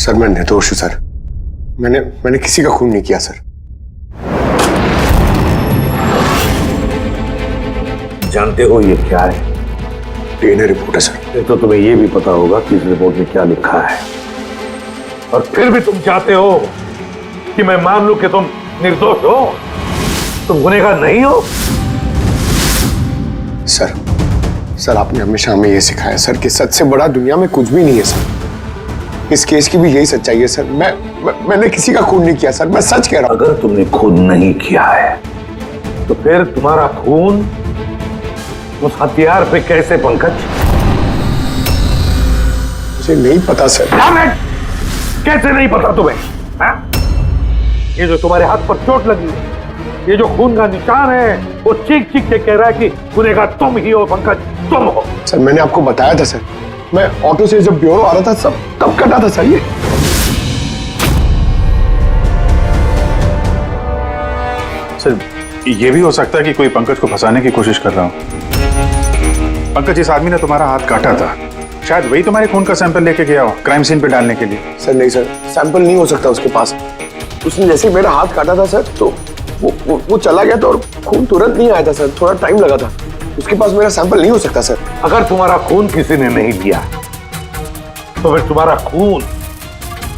Sir मैं निर्दोष हूं सर। मैंने किसी का खून नहीं किया सर। जानते हो ये क्या है? डीएनए रिपोर्ट है सर। फिर तो तुम्हें ये भी पता होगा कि इस रिपोर्ट में क्या लिखा है, और फिर भी तुम चाहते हो कि मैं मान लूं कि तुम निर्दोष हो, तुम गुनहगार नहीं हो। सर आपने हमेशा हमें ये सिखाया सर कि सच से बड़ा दुनिया में कुछ भी नहीं है सर। इस केस की भी यही सच्चाई है सर। मैंने किसी का खून नहीं किया सर, मैं सच कह रहा हूं। अगर तुमने खून नहीं किया है तो फिर तुम्हारा खून उस हथियार पे कैसे पंकज? मुझे नहीं पता सर। कैसे नहीं पता तुम्हें? हा? ये जो तुम्हारे हाथ पर चोट लगी है, ये जो खून का निशान है, वो चीख चीख के कह रहा है कि गुनहगार तुम ही हो पंकज, तुम हो। सर मैंने आपको बताया था सर, मैं ऑटो से जब ब्यूरो आ रहा था सब तब कटा था सर। सर ये भी हो सकता है कि कोई पंकज को फंसाने की कोशिश कर रहा हो। पंकज, इस आदमी ने तुम्हारा हाथ काटा था, शायद वही तुम्हारे खून का सैंपल लेके गया हो क्राइम सीन पे डालने के लिए। सर नहीं सर, सैंपल नहीं हो सकता उसके पास। उसने जैसे ही मेरा हाथ काटा था सर तो वो चला गया था और खून तुरंत नहीं आया था सर, थोड़ा टाइम लगा था। उसके पास मेरा सैंपल नहीं हो सकता सर। अगर तुम्हारा खून किसी ने नहीं लिया तो फिर तुम्हारा खून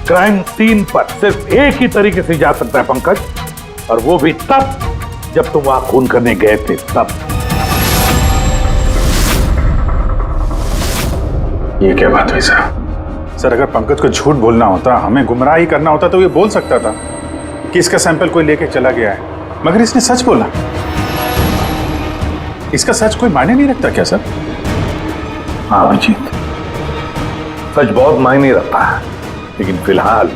क्राइम सीन पर सिर्फ एक ही तरीके से जा सकता है पंकज, और वो भी तब जब तुम वहां खून करने गए थे तब। ये क्या बात हुई सर? सर अगर पंकज को झूठ बोलना होता, हमें गुमराह ही करना होता तो ये बोल सकता था कि इसका सैंपल कोई लेके चला गया है, मगर इसने सच बोला। इसका सच कोई मायने नहीं रखता क्या सर? हाँ अभिजीत, सच बहुत मायने रखता है, लेकिन फिलहाल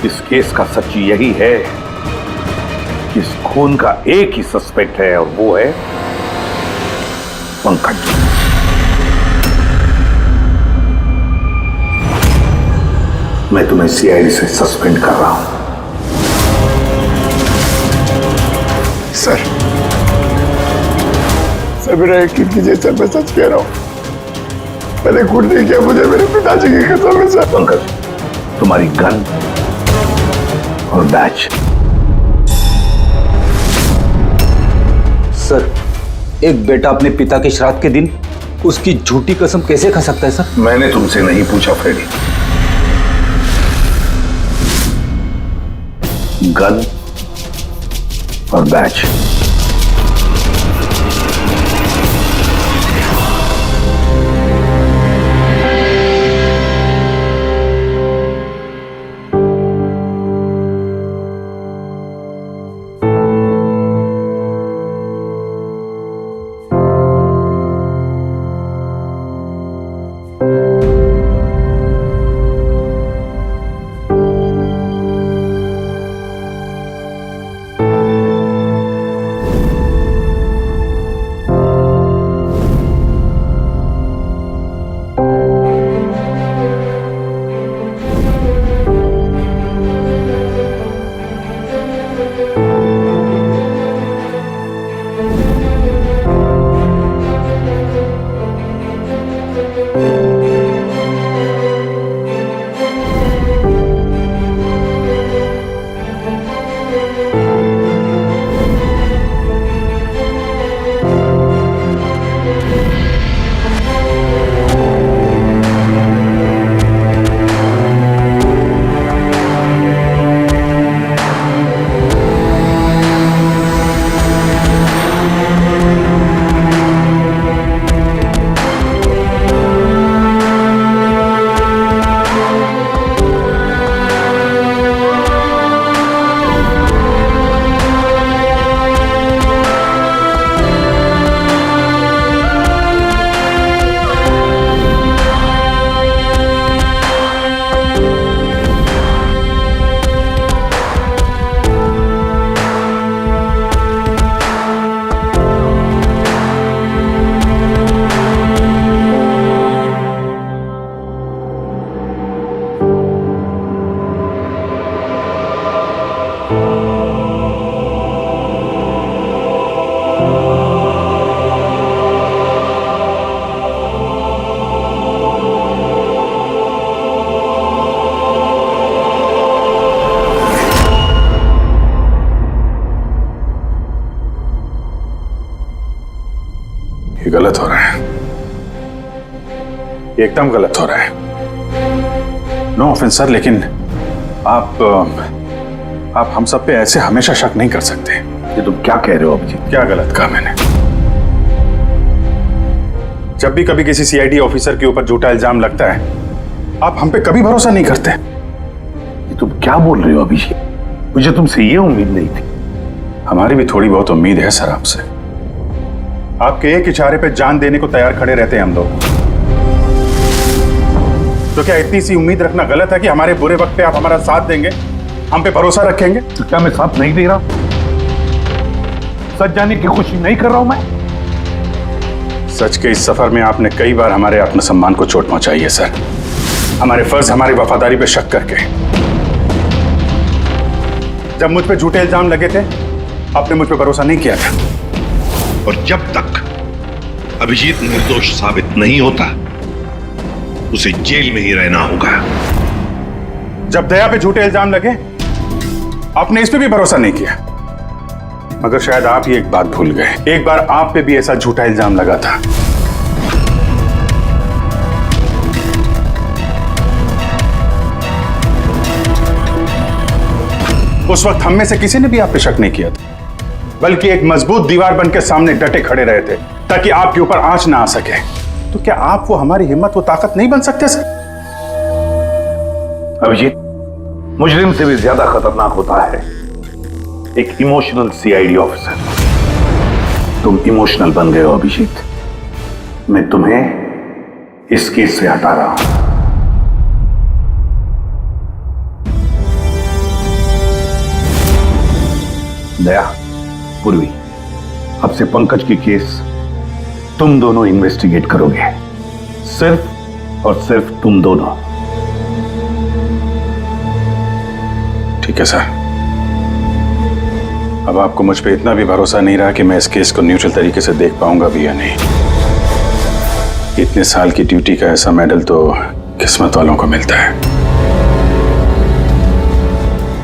इस केस का सच यही है कि इस खून का एक ही सस्पेक्ट है, और वो है पंकज। मैं तुम्हें सीआईडी से सस्पेंड कर रहा हूं। सर मेरा यकीन कीजिए सर, मैं सच कह रहा हूं। मैंने खून नहीं किया, मुझे मेरे पिताजी की कसम है सर। पंकज, तुम्हारी गन और बैच। सर एक बेटा अपने पिता के श्राद्ध के दिन उसकी झूठी कसम कैसे खा सकता है सर? मैंने तुमसे नहीं पूछा फ्रेडी। गन और बैच। ये गलत हो रहा है, एकदम गलत हो रहा है। नो ऑफेंस सर, लेकिन आप हम सब पे ऐसे हमेशा शक नहीं कर सकते। ये तुम क्या कह रहे हो अभिजीत? क्या गलत कहा मैंने? जब भी कभी किसी सीआईडी ऑफिसर के ऊपर झूठा इल्जाम लगता है, आप हम पे कभी भरोसा नहीं करते। ये तुम क्या बोल रहे हो अभिजीत? मुझे तुमसे ये उम्मीद नहीं थी। हमारी भी थोड़ी बहुत उम्मीद है सर आपसे। आपके एक इशारे पे जान देने को तैयार खड़े रहते हैं हम लोग। तो क्या इतनी सी उम्मीद रखना गलत है कि हमारे बुरे वक्त पे आप हमारा साथ देंगे, हम पे भरोसा रखेंगे? तो क्या मैं साथ नहीं दे रहा? सच जाने की कोशिश नहीं कर रहा हूं मैं? सच के इस सफर में आपने कई बार हमारे आत्मसम्मान को चोट पहुंचाई है सर, हमारे फर्ज, हमारी वफादारी पे शक करके। जब मुझ पे झूठे इल्जाम लगे थे, आपने मुझ पे भरोसा नहीं किया था। और जब तक अभिजीत निर्दोष साबित नहीं होता, उसे जेल में ही रहना होगा। जब दया पे झूठे इल्जाम लगे, आपने इस पे भी भरोसा नहीं किया। मगर शायद आप ही एक बात भूल गए, एक बार आप पे भी ऐसा झूठा इल्जाम लगा था। उस वक्त हम में से किसी ने भी आप पे शक नहीं किया था, बल्कि एक मजबूत दीवार बनकर सामने डटे खड़े रहे थे ताकि आपके ऊपर आंच ना आ सके। तो क्या आप वो हमारी हिम्मत, वो ताकत नहीं बन सकते सर? अभिजीत, मुजरिम से भी ज्यादा खतरनाक होता है एक इमोशनल सीआईडी ऑफिसर। तुम इमोशनल बन गए हो अभिजीत। मैं तुम्हें इस केस से हटा रहा हूं। दया, पूर्वी, अब से पंकज की केस तुम दोनों इन्वेस्टिगेट करोगे, सिर्फ और सिर्फ तुम दोनों। ठीक है सर। अब आपको मुझ पे इतना भी भरोसा नहीं रहा कि मैं इस केस को न्यूट्रल तरीके से देख पाऊंगा भी या नहीं। इतने साल की ड्यूटी का ऐसा मेडल तो किस्मत वालों को मिलता है।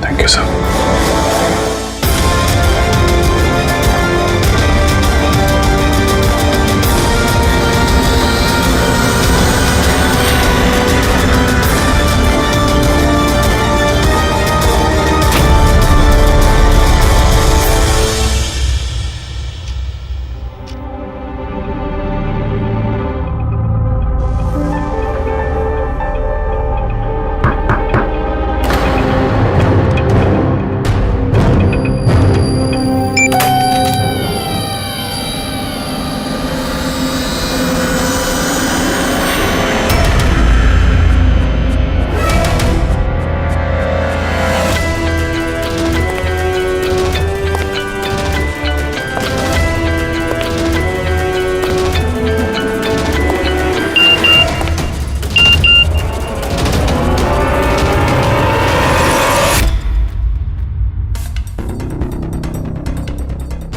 Thank you sir.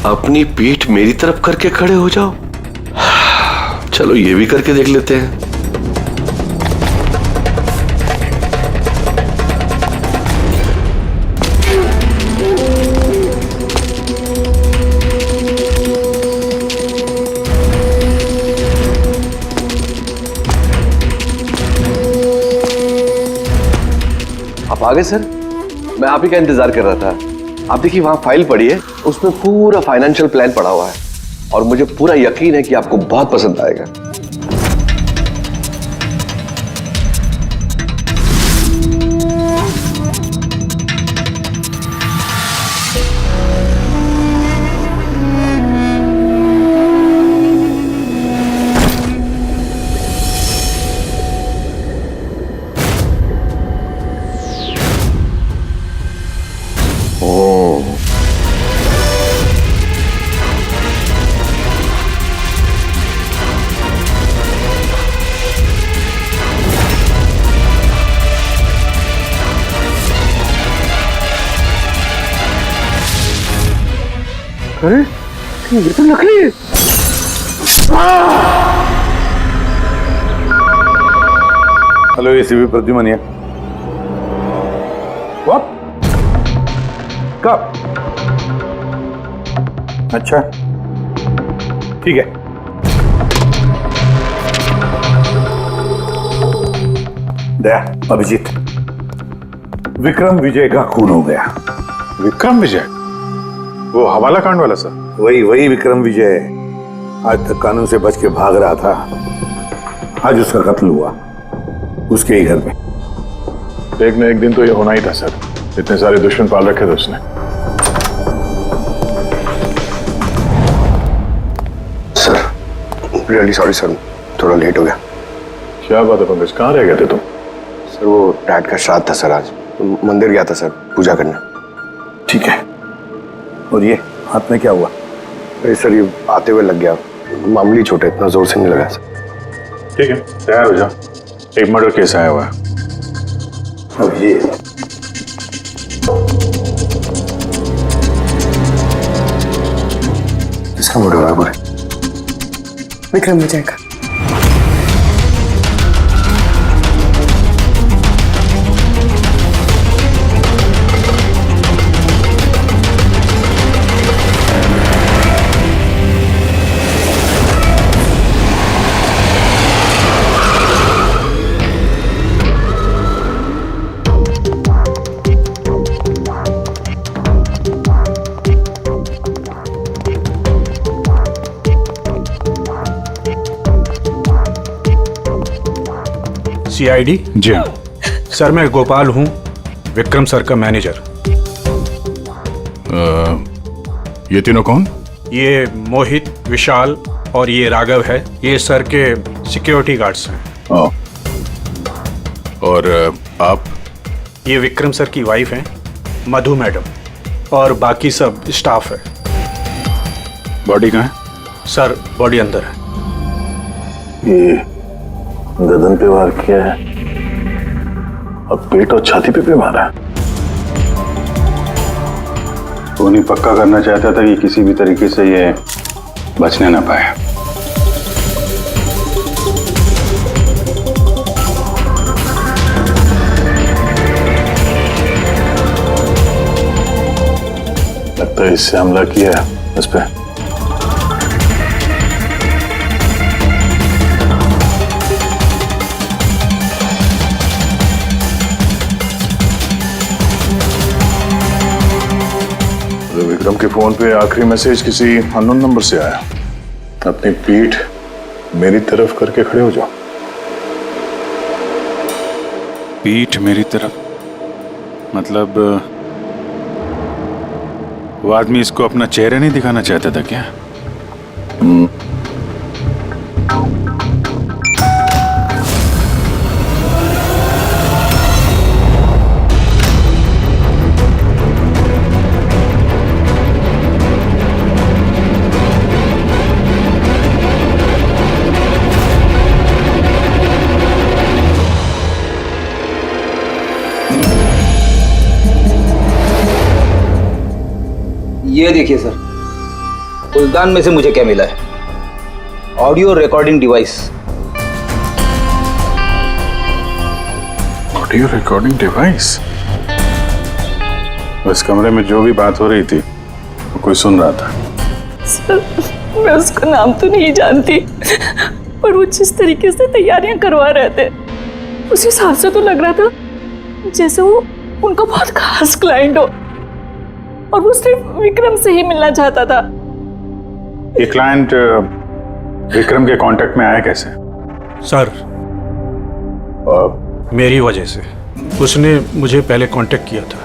अपनी पीठ मेरी तरफ करके खड़े हो जाओ। चलो ये भी करके देख लेते हैं। आप आ गए सर? मैं आप ही का इंतजार कर रहा था। आप देखिए वहां फाइल पड़ी है, उसमें पूरा फाइनेंशियल प्लान पड़ा हुआ है और मुझे पूरा यकीन है कि आपको बहुत पसंद आएगा। अरे ये तो नकली है। हेलो, एसीपी प्रद्युमन है। व्हाट? कब? अच्छा, ठीक है। दया, अभिजीत, विक्रम विजय का खून हो गया। विक्रम विजय, वो हवाला कांड वाला सर? वही विक्रम विजय आज तक कानून से बच के भाग रहा था। आज उसका कत्ल हुआ, उसके ही घर में। एक न एक दिन तो ये होना ही था सर, इतने सारे दुश्मन पाल रखे थे उसने। सर रियली सॉरी सर, थोड़ा लेट हो गया। क्या बात है पंकज, कहाँ रह गए थे तुम? सर वो डैड का श्राद्ध था सर, आज मंदिर गया था सर पूजा करने। ठीक है, और ये हाथ में क्या हुआ? अरे सर ये आते हुए लग गया, मामूली चोट है, इतना जोर से नहीं लगा सर। ठीक है, तैयार हो जाओ, एक मर्डर केस आया हुआ है। अब ये इसका मर्डर हुआ है? विक्रम विजय का। CID? जी हाँ। सर मैं गोपाल हूँ, विक्रम सर का मैनेजर। ये तीनों कौन? ये मोहित, विशाल और ये राघव है, ये सर के सिक्योरिटी गार्ड्स हैं। और आप? ये विक्रम सर की वाइफ हैं, मधु मैडम, और बाकी सब स्टाफ है। बॉडी कहाँ है? सर बॉडी अंदर है। ये गर्दन पे वार किया है और पेट और छाती पे मारा है। टोनी पक्का करना चाहता था कि किसी भी तरीके से ये बचने ना पाए। लगता है इससे हमला किया है इस पे। विक्रम के फोन पे आखिरी मैसेज किसी अननोन नंबर से आया। अपनी पीठ मेरी तरफ करके खड़े हो जाओ। पीठ मेरी तरफ? मतलब वो आदमी इसको अपना चेहरा नहीं दिखाना चाहता था क्या? ये देखिए सर, फुलदान में से मुझे क्या मिला है? Audio recording device. Audio recording device? इस कमरे में जो भी बात हो रही थी वो कोई सुन रहा था। सर मैं उसका नाम तो नहीं जानती, पर वो जिस तरीके से तैयारियां करवा रहे थे उस हिसाब से तो लग रहा था जैसे वो उनका बहुत खास क्लाइंट हो और वो सिर्फ विक्रम से ही मिलना चाहता था। ये क्लाइंट विक्रम के कांटेक्ट में आया कैसे? सर मेरी वजह से। उसने मुझे पहले कांटेक्ट किया था।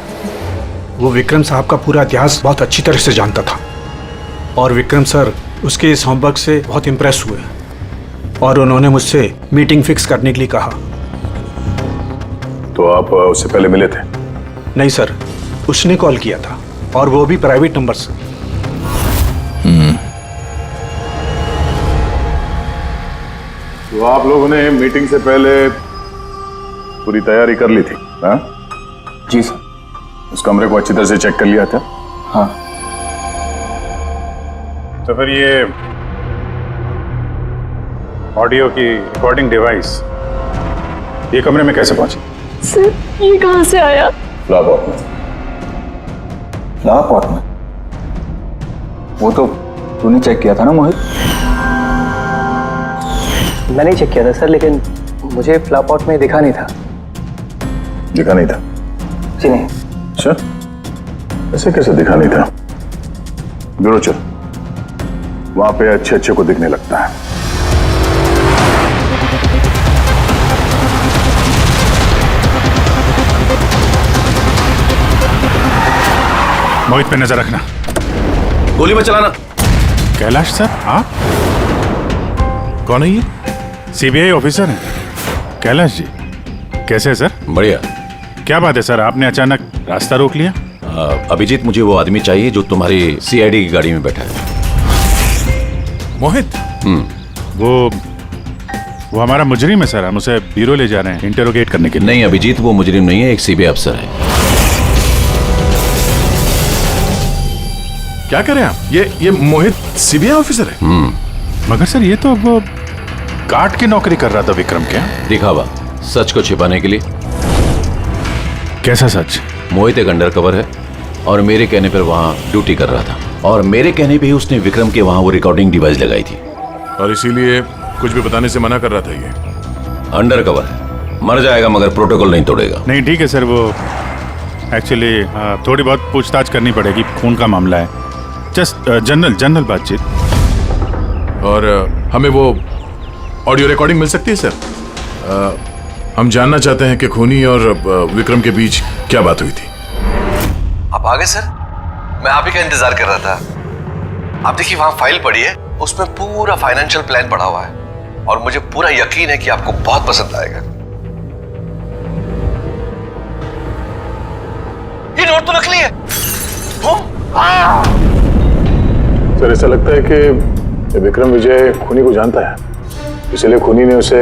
वो विक्रम साहब का पूरा इतिहास बहुत अच्छी तरह से जानता था और विक्रम सर उसके इस होमवर्क से बहुत इम्प्रेस हुए और उन्होंने मुझसे मीटिंग फिक्स करने के लिए कहा। तो आप उससे पहले मिले थे? नहीं सर, उसने कॉल किया था और वो भी प्राइवेट नंबर से। तो आप लोगों ने मीटिंग से पहले पूरी तैयारी कर ली थी? हाँ जी सर। उस कमरे को अच्छी तरह से चेक कर लिया था? हाँ। तो फिर ये ऑडियो की रिकॉर्डिंग डिवाइस ये कमरे में कैसे पहुंची? सर ये कहाँ से आया? फ्लावर में। फ्लावर पॉट में? वो तो तूने चेक किया था ना मोहित? मैंने चेक किया था सर, लेकिन मुझे फ्लावर पॉट में दिखा नहीं था। दिखा नहीं था? जी नहीं। अच्छा, ऐसे कैसे दिखा नहीं था? ब्यूरो चल, वहां पे अच्छे अच्छे को दिखने लगता है। मोहित पे नजर रखना। गोली मत चलाना। कैलाश सर, आप? कौन है ये? सीबीआई ऑफिसर हैं कैलाश जी। कैसे है सर? बढ़िया। क्या बात है सर, आपने अचानक रास्ता रोक लिया? अभिजीत, मुझे वो आदमी चाहिए जो तुम्हारी सीआईडी की गाड़ी में बैठा है। मोहित? वो हमारा मुजरिम है सर, हम उसे ब्यूरो ले जा रहे हैं इंटरोगेट करने के लिए। नहीं अभिजीत, वो मुजरिम नहीं है, एक सीबीआई अफसर है। क्या करें आप? ये मोहित सीबीआई ऑफिसर है? मगर सर ये तो वो गार्ड की नौकरी कर रहा था विक्रम क्या? दिखावा, सच को छिपाने के लिए। कैसा सच? मोहित एक अंडरकवर है और मेरे कहने पर वहां ड्यूटी कर रहा था, और मेरे कहने पे ही उसने विक्रम के वहां वो रिकॉर्डिंग डिवाइस लगाई थी। और इसीलिए कुछ भी बताने से मना कर रहा था ये। अंडरकवर है, मर जाएगा मगर प्रोटोकॉल नहीं तोड़ेगा। नहीं ठीक है सर, वो एक्चुअली थोड़ी बहुत पूछताछ करनी पड़ेगी, खून का मामला है। जस्ट जनरल बातचीत। और हमें वो ऑडियो रिकॉर्डिंग मिल सकती है सर? हम जानना चाहते हैं कि खूनी और विक्रम के बीच क्या बात हुई थी। आप आ गए सर? मैं आप ही का इंतजार कर रहा था। आप देखिए, वहां फाइल पड़ी है, उसमें पूरा फाइनेंशियल प्लान पड़ा हुआ है, और मुझे पूरा यकीन है कि आपको बहुत पसंद आएगा। ये नोट तो नकली है। सर, ऐसा लगता है कि विक्रम विजय खूनी को जानता है, इसलिए खूनी ने उसे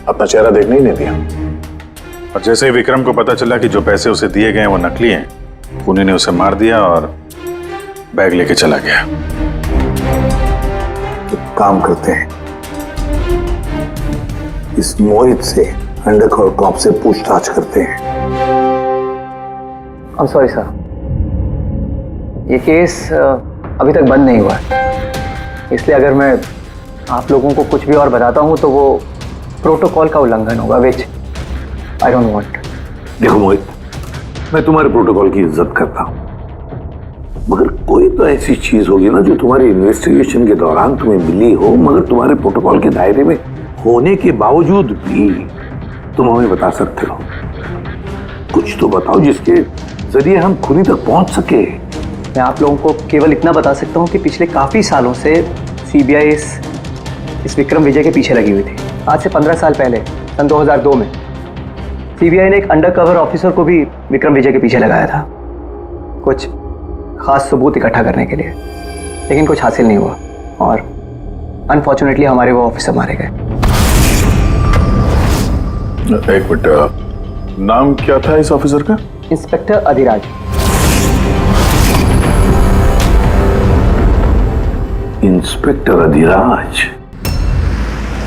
अपना चेहरा देखने ही नहीं दिया। और जैसे ही विक्रम को पता चला कि जो पैसे उसे दिए गए वो नकली हैं, खूनी ने उसे मार दिया और बैग लेके चला गया। एक काम करते हैं, इस मोहित से अंडरकवर कॉप से पूछताछ करते हैं। सॉरी सर, ये केस अभी तक बंद नहीं हुआ है, इसलिए अगर मैं आप लोगों को कुछ भी और बताता हूँ तो वो प्रोटोकॉल का उल्लंघन होगा, विच आई डोंट वांट। देखो मोहित, मैं तुम्हारे प्रोटोकॉल की इज्जत करता हूँ, मगर कोई तो ऐसी चीज होगी ना जो तुम्हारी इन्वेस्टिगेशन के दौरान तुम्हें मिली हो, मगर तुम्हारे प्रोटोकॉल के दायरे में होने के बावजूद भी तुम हमें बता सकते हो। कुछ तो बताओ जिसके जरिए हम खूनी तक पहुंच सके। मैं आप लोगों को केवल इतना बता सकता हूँ कि पिछले काफ़ी सालों से सीबीआई इस विक्रम विजय के पीछे लगी हुई थी। आज से 15 साल पहले, सन 2002 में सीबीआई ने एक अंडरकवर ऑफिसर को भी विक्रम विजय के पीछे लगाया था, कुछ खास सबूत इकट्ठा करने के लिए, लेकिन कुछ हासिल नहीं हुआ और अनफॉर्चुनेटली हमारे वो ऑफिसर मारे गए। एक मिनट, नाम क्या था इस ऑफिसर का? इंस्पेक्टर अधिराज। इंस्पेक्टर अधिराज।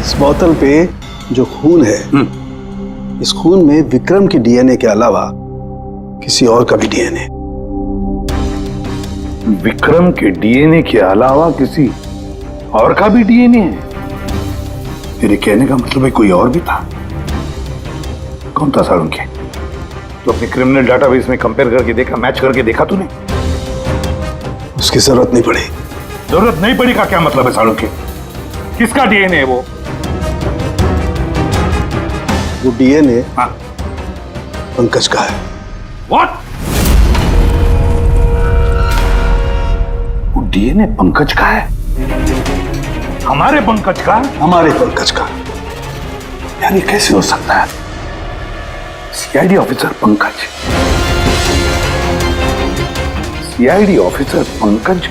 इस बोतल पे जो खून है, इस खून में विक्रम की डीएनए के अलावा किसी और का भी डीएनए। विक्रम के डीएनए के अलावा किसी और का भी डीएनए है? मेरे कहने का मतलब है कोई और भी था। कौन था सालुंखे? तो अपने क्रिमिनल डाटाबेस में कंपेयर करके देखा, मैच करके देखा तूने? उसकी जरूरत नहीं पड़ी। जरूरत नहीं पड़ी का क्या मतलब है सालुंखे? किसका डीएनए है वो? वो डीएनए पंकज का है। व्हाट? वो डीएनए पंकज का है? हमारे पंकज का? हमारे पंकज का। यार ये कैसे हो सकता है? CID officer Pankaj, CID officer Pankaj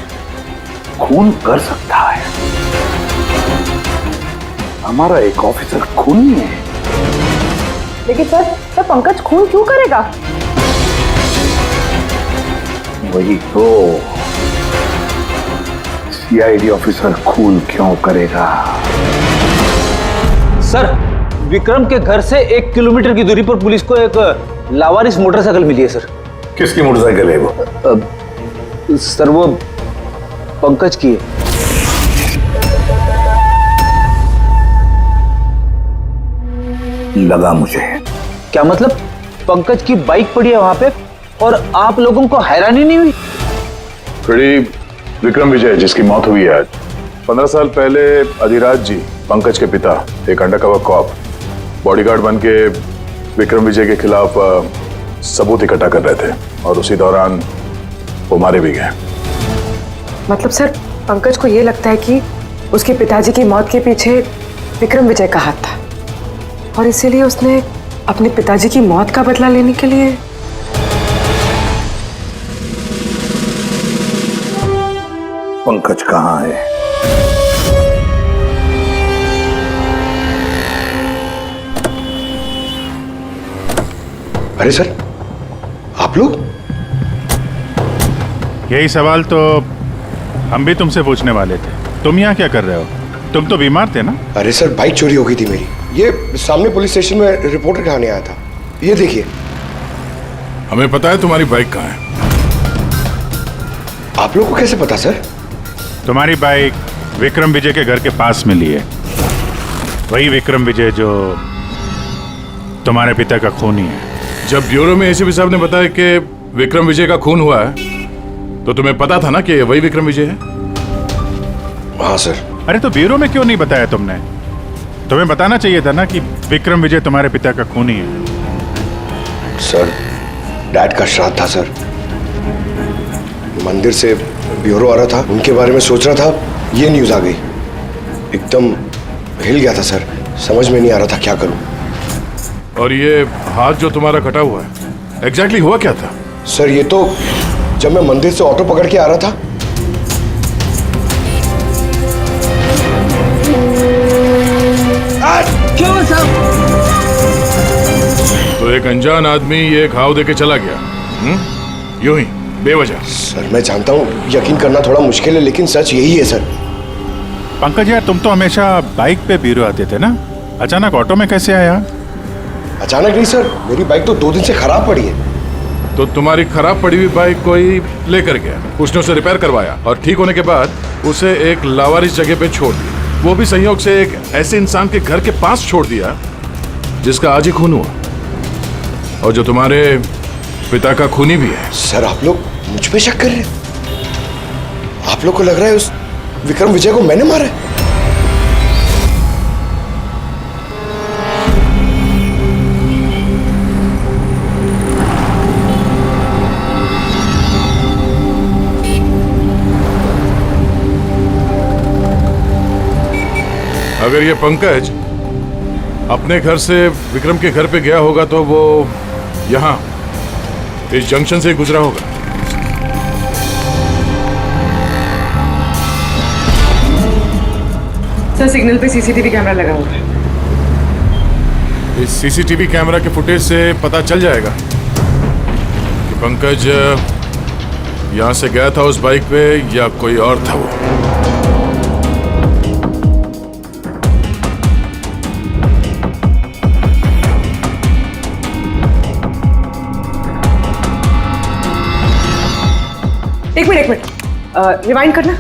खून कर सकता है? हमारा एक ऑफिसर खून नहीं है। लेकिन सर पंकज खून क्यों करेगा? वही तो, सीआईडी ऑफिसर खून क्यों करेगा? सर, विक्रम के घर से 1 किलोमीटर की दूरी पर पुलिस को एक लावारिस मोटरसाइकिल मिली है सर। किसकी मोटरसाइकिल है वो? सर वो पंकज की है। लगा मुझे। क्या मतलब? पंकज की बाइक पड़ी है वहां पे और आप लोगों को हैरानी नहीं हुई? विक्रम विजय जिसकी मौत हुई है आज, 15 साल पहले अधिराज जी, पंकज के पिता, एक अंडरकवर कॉप, बॉडीगार्ड बन के विक्रम विजय के खिलाफ सबूत इकट्ठा कर रहे थे और उसी दौरान वो मारे भी गए। मतलब सर, पंकज को ये लगता है कि उसके पिताजी की मौत के पीछे विक्रम विजय का हाथ था और इसीलिए उसने अपने पिताजी की मौत का बदला लेने के लिए। पंकज कहाँ है? अरे सर, आप लोग? यही सवाल तो हम भी तुमसे पूछने वाले थे। तुम यहाँ क्या कर रहे हो? तुम तो बीमार थे ना? अरे सर, बाइक चोरी हो गई थी मेरी। ये सामने पुलिस स्टेशन में रिपोर्टर कराने आया था। ये देखिए। हमें पता है तुम्हारी बाइक कहाँ है। आप लोग को कैसे पता सर? तुम्हारी बाइक विक्रम विजय के घर के पास मिली है। वही विक्रम विजय जो तुम्हारे पिता का खूनी है। जब ब्यूरो में एसीपी साहब ने बताया कि विक्रम विजय का खून हुआ है, तो तुम्हें पता था ना कि वही विक्रम विजय है? हाँ सर। अरे तो ब्यूरो में क्यों नहीं बताया तुमने? तुम्हें बताना चाहिए था ना कि विक्रम विजय तुम्हारे पिता का खूनी है। सर, डैड का श्राद्ध था सर। मंदिर से ब्यूरो आ रहा था, उनके बारे में सोच रहा था, ये न्यूज आ गई। एकदम हिल गया था सर, समझ में नहीं आ रहा था क्या करूं। और ये हाथ जो तुम्हारा कटा हुआ है, एग्जैक्टली हुआ क्या था? सर, ये तो जब मैं मंदिर से ऑटो पकड़ के आ रहा था, क्यों साहब? तो एक अनजान आदमी ये घाव देके चला गया, यूं ही बेवजह। सर, मैं जानता हूँ यकीन करना थोड़ा मुश्किल है, लेकिन सच यही है सर। पंकज यार, तुम तो हमेशा बाइक पे ब्यूरो आते थे ना, अचानक ऑटो में कैसे आया? अचानक नहीं सर, मेरी बाइक तो 2 दिन से खराब पड़ी है। तो तुम्हारी खराब पड़ी हुई बाइक कोई लेकर गया, उसने उसे रिपेयर करवाया और ठीक होने के बाद उसे एक लावारिस जगह पे छोड़ दिया। वो भी संयोग से एक ऐसे इंसान के घर के पास छोड़ दिया जिसका आज ही खून हुआ और जो तुम्हारे पिता का खूनी भी है। सर, आप लोग मुझ पे शक कर रहे हैं? आप लोग को लग रहा है उस विक्रम विजय को मैंने मारा है? अगर ये पंकज अपने घर से विक्रम के घर पे गया होगा तो वो यहाँ इस जंक्शन से गुजरा होगा। सर, सिग्नल पे सीसीटीवी कैमरा लगा हुआ है। इस सीसीटीवी कैमरा के फुटेज से पता चल जाएगा कि पंकज यहाँ से गया था उस बाइक पे या कोई और था वो। एक मिनट रिवाइंड करना,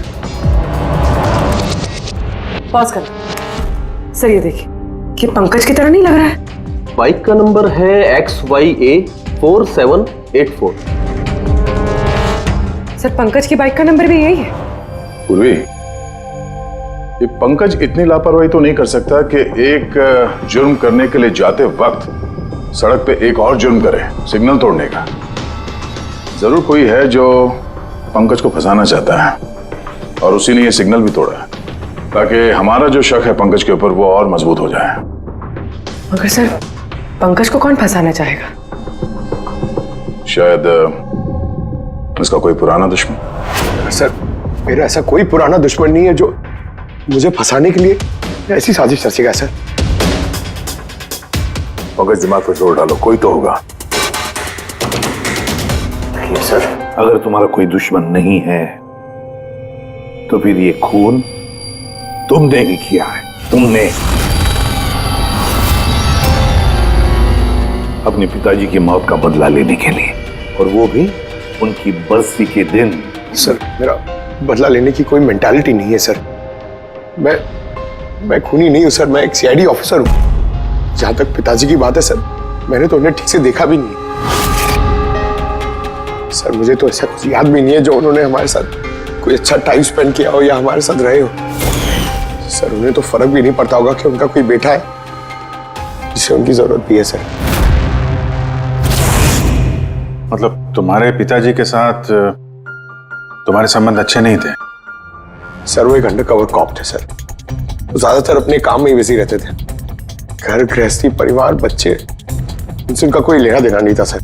पॉज करना। सर, ये देखिए कि पंकज की तरह नहीं लग रहा है। बाइक का नंबर है XYA 4784। सर, पंकज की बाइक का नंबर भी यही है। पूर्वी, ये पंकज इतनी लापरवाही तो नहीं कर सकता कि एक जुर्म करने के लिए जाते वक्त सड़क पे एक और जुर्म करे, सिग्नल तोड़ने का। जरूर कोई है जो पंकज को फंसाना चाहता है और उसी ने ये सिग्नल भी तोड़ा है ताकि हमारा जो शक है पंकज के ऊपर वो और मजबूत हो जाए। मगर सर, पंकज को कौन फंसाना चाहेगा? शायद इसका कोई पुराना दुश्मन। सर, मेरा ऐसा कोई पुराना दुश्मन नहीं है जो मुझे फंसाने के लिए ऐसी साजिश रचेगा। सर, पंकज, दिमाग पे जोर डालो, कोई तो होगा। नहीं सर, अगर तुम्हारा कोई दुश्मन नहीं है तो फिर ये खून तुमने ही किया है। तुमने अपने पिताजी की मौत का बदला लेने के लिए, और वो भी उनकी बरसी के दिन। सर, मेरा बदला लेने की कोई मेंटालिटी नहीं है सर। मैं खूनी नहीं हूं सर, मैं एक CID ऑफिसर हूं। जहां तक पिताजी की बात है सर, मैंने तो उन्हें ठीक से देखा भी नहीं। सर मुझे तो ऐसा कुछ याद भी नहीं है जो उन्होंने हमारे साथ कोई अच्छा टाइम स्पेंड किया हो या हमारे साथ रहे हो। सर उन्हें तो फर्क भी नहीं पड़ता होगा कि उनका कोई बेटा है जिसे उनकी जरूरत भी है। सर मतलब तुम्हारे पिताजी के साथ तुम्हारे संबंध अच्छे नहीं थे? सर वो एक अंडरकवर कॉप थे सर। वो ज्यादातर अपने काम में ही बिजी रहते थे। घर गृहस्थी परिवार बच्चे इनसे उनका कोई लेना देना नहीं था सर।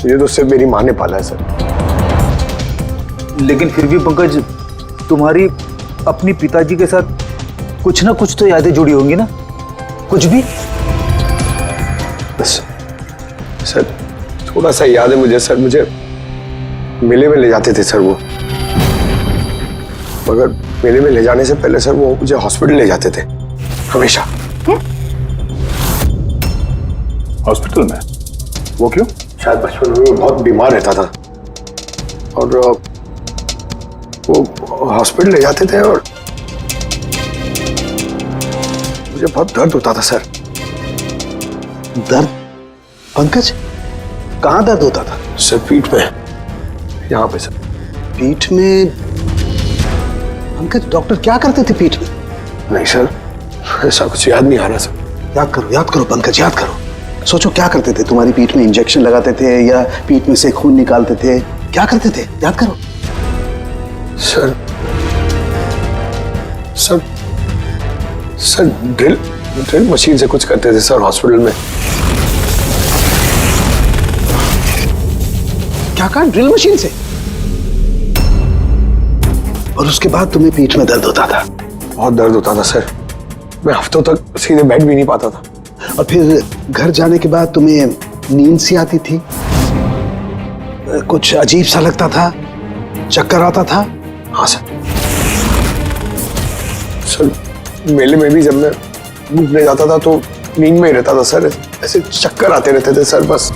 मुझे तो सिर्फ मेरी माँ ने पाला है सर। लेकिन फिर भी पंकज, तुम्हारी अपनी पिताजी के साथ कुछ ना कुछ तो यादें जुड़ी होंगी ना, कुछ भी? बस सर थोड़ा सा याद है मुझे सर। मुझे मेले में ले जाते थे सर वो, मगर मेले में ले जाने से पहले सर वो मुझे हॉस्पिटल ले जाते थे हमेशा। हॉस्पिटल में? वो क्यों? शायद बचपन में वो बहुत बीमार रहता था और वो हॉस्पिटल ले जाते थे और मुझे बहुत दर्द होता था सर। दर्द? पंकज कहाँ दर्द होता था? सर पीठ में, यहाँ पे सर। पीठ में? पंकज डॉक्टर क्या करते थे पीठ में? नहीं सर ऐसा कुछ याद नहीं आ रहा सर। याद करो पंकज, याद करो। सोचो क्या करते थे? तुम्हारी पीठ में इंजेक्शन लगाते थे या पीठ में से खून निकालते थे? क्या करते थे? याद करो। Sir sir sir drill machine से कुछ करते थे सर हॉस्पिटल में। क्या कहा? ड्रिल मशीन से? और उसके बाद तुम्हें पीठ में दर्द होता था? बहुत दर्द होता था सर। मैं हफ्तों तक सीधे बैठ भी नहीं पाता था। और फिर घर जाने के बाद तुम्हें नींद सी आती थी, कुछ अजीब सा लगता था, चक्कर आता था? हाँ सर। सर मेले में भी जब मैं घूमने जाता था तो नींद में ही रहता था सर। ऐसे चक्कर आते रहते थे सर बस।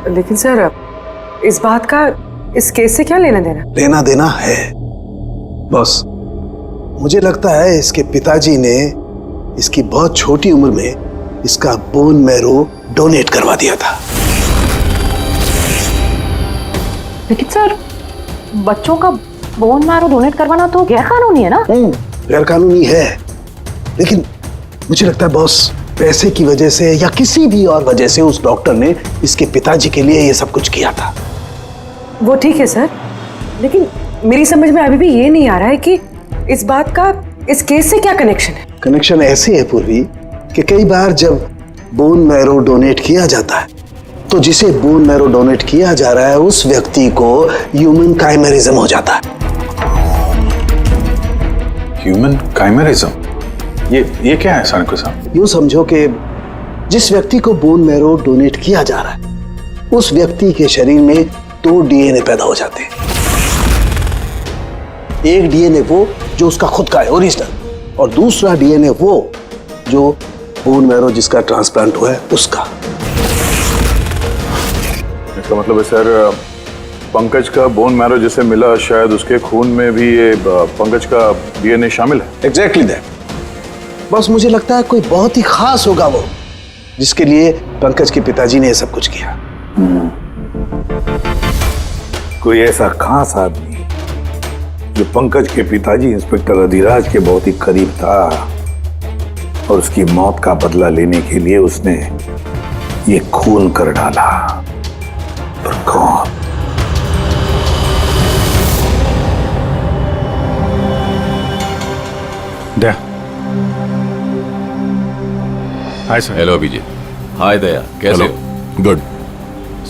लेकिन सर इस बात का इस केस से क्या लेना देना? लेना देना है बॉस। मुझे लगता है इसके पिताजी ने इसकी बहुत छोटी उम्र में इसका बोन मैरो डोनेट करवा दिया था। लेकिन सर बच्चों का बोन मैरो डोनेट करवाना तो गैर कानूनी है ना? गैर कानूनी है, लेकिन मुझे लगता है बॉस पैसे की वजह से या किसी भी और वजह से उस डॉक्टर ने इसके पिताजी के लिए ये सब कुछ किया था। वो ठीक है सर, लेकिन मेरी समझ में अभी भी ये नहीं आ रहा है कि इस बात का इस केस से क्या कनेक्शन है? कनेक्शन ऐसे है पूर्वी कि कई बार जब बोन मैरो डोनेट किया जाता है तो जिसे बोन मैरो डोनेट किया जा रहा है उस व्यक्ति को ह्यूमन काइमेरिज्म हो जाता है। ह्यूमन काइमेरिज्म? ये क्या है सानकू साहब? यूं समझो कि जिस व्यक्ति को बोन मैरो डोनेट किया जा रहा है उस व्यक्ति के शरीर में 2 डीएनए पैदा हो जाते हैं। एक डीएनए वो जो उसका खुद का है ओरिजिनल, और दूसरा डीएनए वो जो बोन मैरो जिसका ट्रांसप्लांट हुआ है उसका। इसका मतलब है सर पंकज का बोन मैरो जिसे मिला शायद उसके खून में भी ये पंकज का डीएनए शामिल है। Exactly that. बस मुझे लगता है कोई बहुत ही खास होगा वो जिसके लिए पंकज के पिताजी ने ये सब कुछ किया। कोई ऐसा खास आदमी जो पंकज के पिताजी इंस्पेक्टर अधिराज के बहुत ही करीब था और उसकी मौत का बदला लेने के लिए उसने ये खून कर डाला। पर कौन? Hi sir. हेलो अभिजीत। हाय दया, कैसे हो? गुड।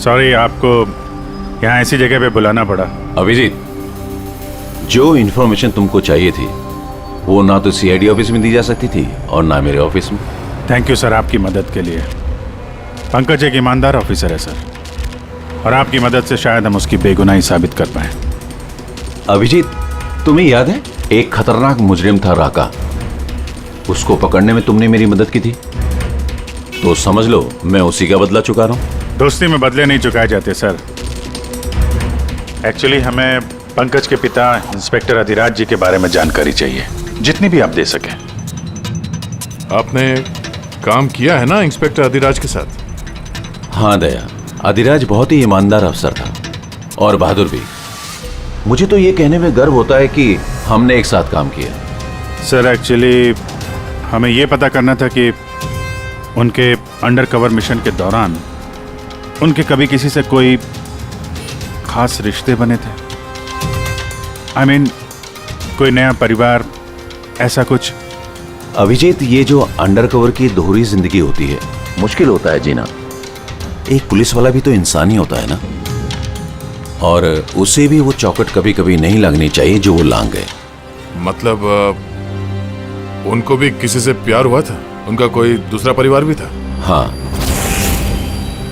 सॉरी आपको यहाँ ऐसी जगह पे बुलाना पड़ा। अभिजीत, जो इन्फॉर्मेशन तुमको चाहिए थी वो ना तो सीआईडी ऑफिस में दी जा सकती थी और ना मेरे ऑफिस में। थैंक यू सर आपकी मदद के लिए। पंकज एक ईमानदार ऑफिसर है सर, और आपकी मदद से शायद हम उसकी बेगुनाही साबित कर पाए। अभिजीत, तुम्हें याद है एक खतरनाक मुजरिम था राका, उसको पकड़ने में तुमने मेरी मदद की थी, तो समझ लो मैं उसी का बदला चुका रहा हूं। दोस्ती में बदले नहीं चुकाए जाते सर। एक्चुअली हमें पंकज के पिता इंस्पेक्टर अधिराज जी के बारे में जानकारी चाहिए, जितनी भी आप दे सकें। आपने काम किया है ना इंस्पेक्टर अधिराज के साथ? हाँ दया, अधिराज बहुत ही ईमानदार अफसर था और बहादुर भी। मुझे तो ये कहने में गर्व होता है कि हमने एक साथ काम किया। सर एक्चुअली हमें ये पता करना था कि उनके अंडरकवर मिशन के दौरान उनके कभी किसी से कोई खास रिश्ते बने थे। I mean, कोई नया परिवार, ऐसा कुछ। अभिजीत, ये जो अंडरकवर की दोहरी जिंदगी होती है, मुश्किल होता है जीना। एक पुलिस वाला भी तो इंसान ही होता है ना, और उसे भी वो चौकट कभी कभी नहीं लगनी चाहिए जो वो लांग गए। मतलब उनको भी किसी से प्यार हुआ था? उनका कोई दूसरा परिवार भी था? हाँ,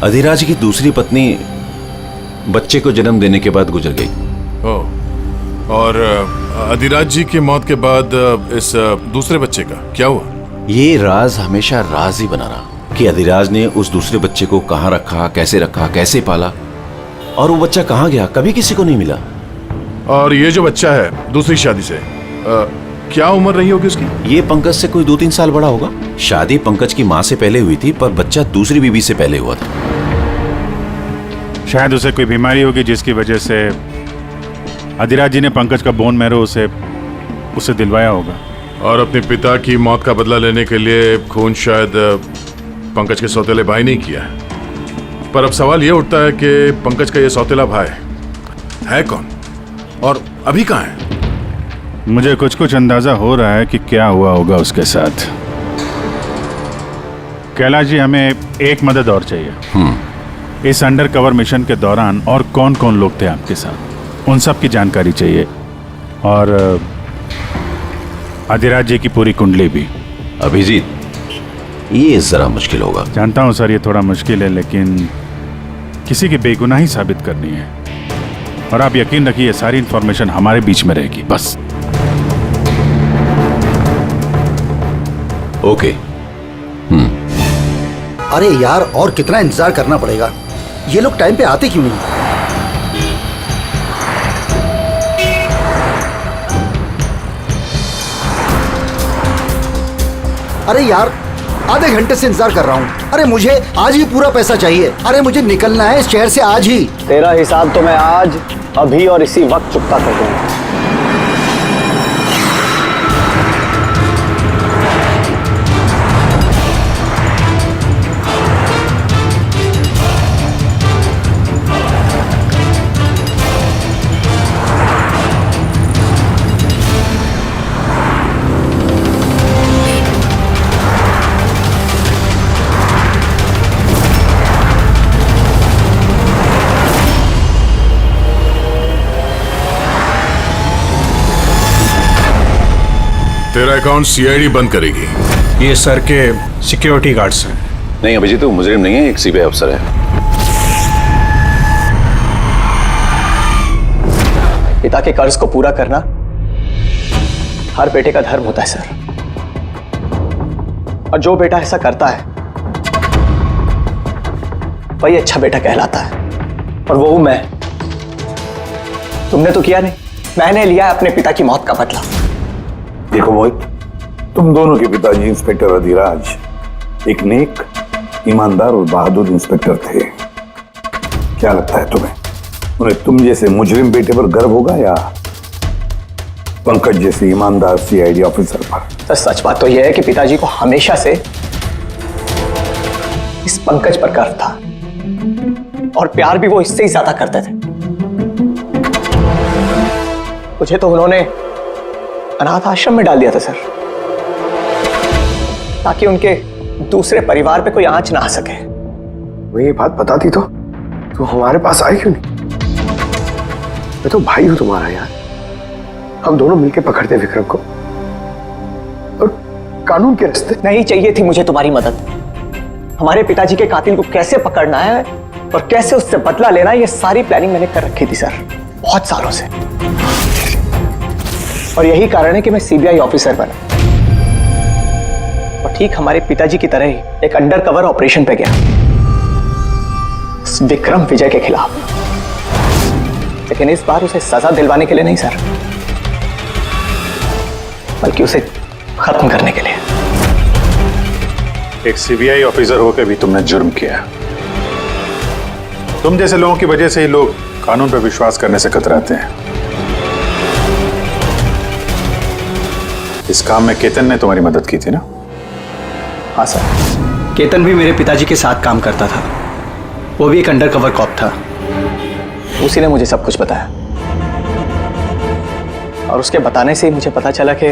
अधिराज की दूसरी पत्नी बच्चे को जन्म देने के बाद गुजर गई। ओह, और अधिराज जी की मौत के बाद इस दूसरे बच्चे का क्या हुआ? ये राज हमेशा राज ही बना रहा कि अधिराज ने उस दूसरे बच्चे को कहाँ रखा, कैसे पाला, और वो बच्चा कहाँ गया, कभी किसी को नहीं मिला। और ये जो बच्चा है दूसरी शादी से, क्या उम्र रही होगी उसकी? ये पंकज से कोई 2-3 साल बड़ा होगा। शादी पंकज की माँ से पहले हुई थी, पर बच्चा दूसरी बीवी से पहले हुआ था। शायद उसे कोई बीमारी होगी जिसकी वजह से अधिराज जी ने पंकज का बोन मैरो उसे दिलवाया होगा। और अपने पिता की मौत का बदला लेने के लिए खून शायद पंकज के सौतेले भाई ने किया है। पर अब सवाल ये उठता है कि पंकज का ये सौतेला भाई है कौन और अभी कहाँ है? मुझे कुछ अंदाजा हो रहा है कि क्या हुआ होगा उसके साथ। कैलाश जी, हमें एक मदद और चाहिए। इस अंडरकवर मिशन के दौरान और कौन कौन लोग थे आपके साथ, उन सब की जानकारी चाहिए, और अधिराज जी की पूरी कुंडली भी। अभिजीत, ये जरा मुश्किल होगा। जानता हूं सर, ये थोड़ा मुश्किल है, लेकिन किसी की बेगुनाही साबित करनी है, और आप यकीन रखिए सारी इंफॉर्मेशन हमारे बीच में रहेगी बस। ओके। अरे यार, और कितना इंतजार करना पड़ेगा? ये लोग टाइम पे आते क्यों नहीं? अरे यार, आधे घंटे से इंतजार कर रहा हूँ। अरे मुझे आज ही पूरा पैसा चाहिए। अरे मुझे निकलना है इस शहर से आज ही। तेरा हिसाब तो मैं आज, अभी और इसी वक्त चुकता कर दूंगा। तेरा अकाउंट सीआईडी बंद करेगी। ये सर के सिक्योरिटी गार्ड्स हैं। नहीं अभिजीत, वो मुजरिम नहीं है, एक सीबीआई अफसर है। पिता के कर्ज को पूरा करना हर बेटे का धर्म होता है सर, और जो बेटा ऐसा करता है वही अच्छा बेटा कहलाता है, और वो हूं मैं। तुमने तो किया नहीं, मैंने लिया अपने पिता की मौत का बदला। देखो मोहित, तुम दोनों के पिताजी इंस्पेक्टर अधिराज एक नेक, ईमानदार और बहादुर इंस्पेक्टर थे। क्या लगता है तुम्हें, उन्हें तुम जैसे मुजरिम बेटे पर गर्व होगा या पंकज जैसे ईमानदार सीआईडी ऑफिसर पर? तो सच बात तो यह है कि पिताजी को हमेशा से इस पंकज पर गर्व था, और प्यार भी वो इससे ही ज्यादा करते थे। मुझे तो उन्होंने अनाथ आश्रम में डाल दिया था सर, ताकि उनके दूसरे परिवार पे कोई आंच ना आ सके। वो ये बात बताती तो हमारे पास आई क्यों नहीं? मैं तो भाई हूं तुम्हारा यार, हम दोनों मिलके पकड़ते विक्रम को, और कानून के रास्ते। नहीं चाहिए थी मुझे तुम्हारी मदद। हमारे पिताजी के कातिल को कैसे पकड़ना है और कैसे उससे बदला लेना है, ये सारी प्लानिंग मैंने कर रखी थी सर, बहुत सालों से। और यही कारण है कि मैं सीबीआई ऑफिसर बना, और ठीक हमारे पिताजी की तरह ही एक अंडरकवर ऑपरेशन पे गया विक्रम विजय के खिलाफ। लेकिन इस बार उसे सजा दिलवाने के लिए नहीं सर, बल्कि उसे खत्म करने के लिए। एक सीबीआई ऑफिसर होकर भी तुमने जुर्म किया। तुम जैसे लोगों की वजह से ही लोग कानून पर विश्वास करने से कतराते हैं। इस काम में केतन ने तुम्हारी मदद की थी ना? हाँ सर, केतन भी मेरे पिताजी के साथ काम करता था। वो भी एक अंडरकवर कॉप था। उसी ने मुझे सब कुछ बताया और उसके बताने से ही मुझे पता चला कि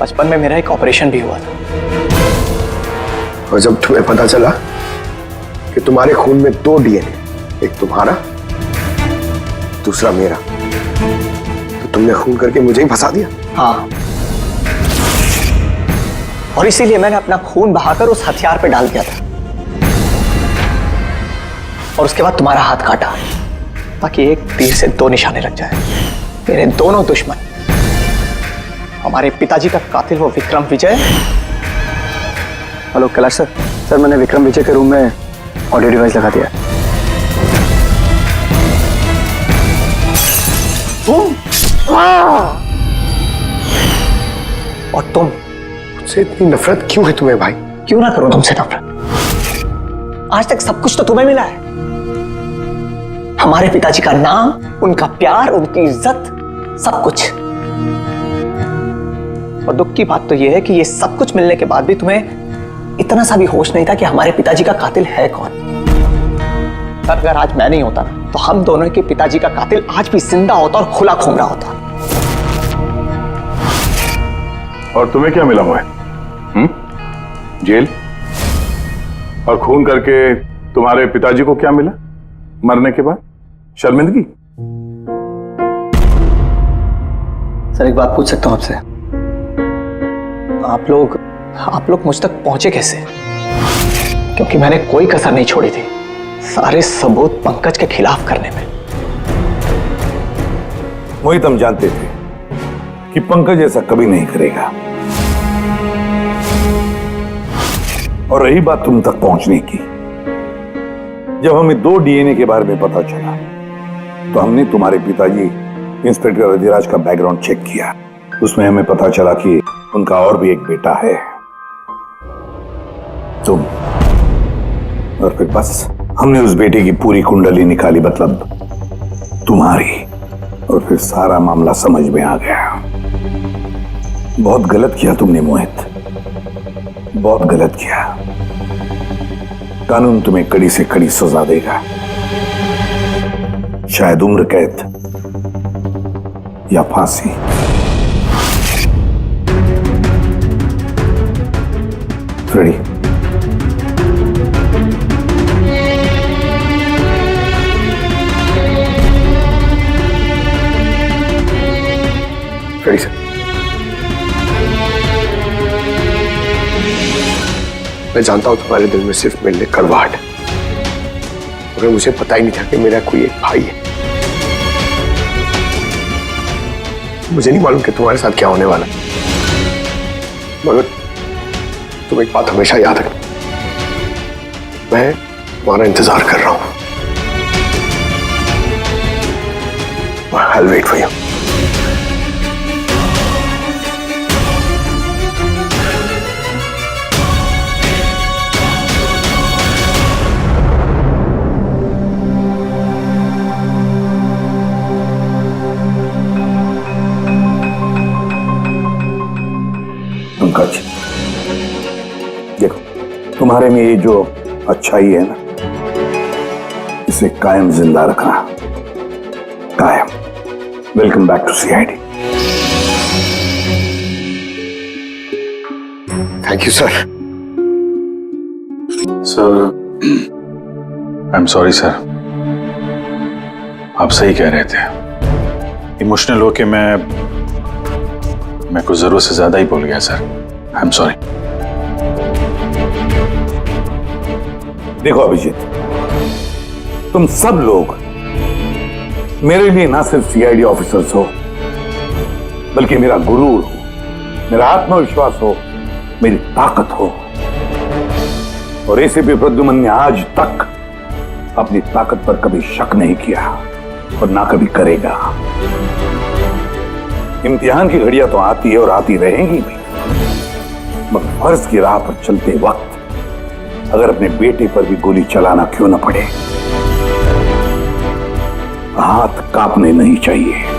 बचपन में मेरा एक ऑपरेशन भी हुआ था। और जब तुम्हें पता चला कि तुम्हारे खून में 2 डीएनए, एक तुम्हारा दूसरा मेरा, तो तुमने खून करके मुझे ही फंसा दिया। हाँ, और इसीलिए मैंने अपना खून बहाकर उस हथियार पे डाल दिया था और उसके बाद तुम्हारा हाथ काटा ताकि एक तीर से 2 निशाने लग जाए। मेरे दोनों दुश्मन, हमारे पिताजी का कातिल वो Vikram Vijay. Hello Kailash sir. Sir, मैंने विक्रम विजय के रूम में ऑडियो डिवाइस लगा दिया। और तुम मुझसे इतनी नफरत क्यों है तुम्हें भाई? क्यों ना करो तुमसे नफरत? आज तक सब कुछ तो तुम्हें मिला है। हमारे पिताजी का नाम, उनका प्यार, उनकी इज्जत, सब कुछ। और दुख की बात तो यह है कि ये सब कुछ मिलने के बाद भी तुम्हें इतना सा भी होश नहीं था कि हमारे पिताजी का कातिल है कौन। सर, अगर आज मैं नहीं होता ना, तो हम दोनों के पिताजी का कातिल आज भी जिंदा होता और खुला घूम रहा होता। और तुम्हें क्या मिला हुआ है? जेल? और खून करके तुम्हारे पिताजी को क्या मिला मरने के बाद? शर्मिंदगी? सर, एक बात पूछ सकता हूं आपसे? आप लोग मुझ तक पहुंचे कैसे? क्योंकि मैंने कोई कसर नहीं छोड़ी थी सारे सबूत पंकज के खिलाफ करने में। मोहित, हम जानते थे कि पंकज ऐसा कभी नहीं करेगा। और रही बात तुम तक पहुंचने की, जब हमें 2 डीएनए के बारे में पता चला तो हमने तुम्हारे पिताजी इंस्पेक्टर अधिराज का बैकग्राउंड चेक किया। उसमें हमें पता चला कि उनका और भी एक बेटा है, तुम। और फिर बस हमने उस बेटे की पूरी कुंडली निकाली, मतलब तुम्हारी। और फिर सारा मामला समझ में आ गया। बहुत गलत किया तुमने मोहित, बहुत गलत किया। कानून तुम्हें कड़ी से कड़ी सजा देगा, शायद उम्र कैद या फांसी। रेडी? Ready sir. मैं जानता हूं तुम्हारे दिल में सिर्फ मेरे लिए कड़वाहट है, मगर मुझे पता ही नहीं था कि मेरा कोई एक भाई है। मुझे नहीं मालूम कि तुम्हारे साथ क्या होने वाला है, मगर तुम एक बात हमेशा याद रखना, मैं तुम्हारा इंतजार कर रहा हूं। I'll wait for you. Pankaj, देखो, तुम्हारे में ये जो अच्छाई है ना, इसे कायम जिंदा रखना, कायम। Welcome back to CID. Thank you sir. Sir, I am sorry sir. आप सही कह रहे थे। इमोशनल होके मैं कुछ जरूरत से ज्यादा ही बोल गया सर। I am sorry. देखो अभिजीत, तुम सब लोग मेरे लिए ना सिर्फ सीआईडी ऑफिसर्स हो, बल्कि मेरा गुरूर हो, मेरा आत्मविश्वास हो, मेरी ताकत हो। और एसीपी प्रद्युमन ने आज तक अपनी ताकत पर कभी शक नहीं किया और ना कभी करेगा। इम्तिहान की घड़ियां तो आती है और आती रहेंगी भी, मगर फर्ज की राह पर चलते वक्त अगर अपने बेटे पर भी गोली चलाना क्यों न पड़े, हाथ कांपने नहीं चाहिए।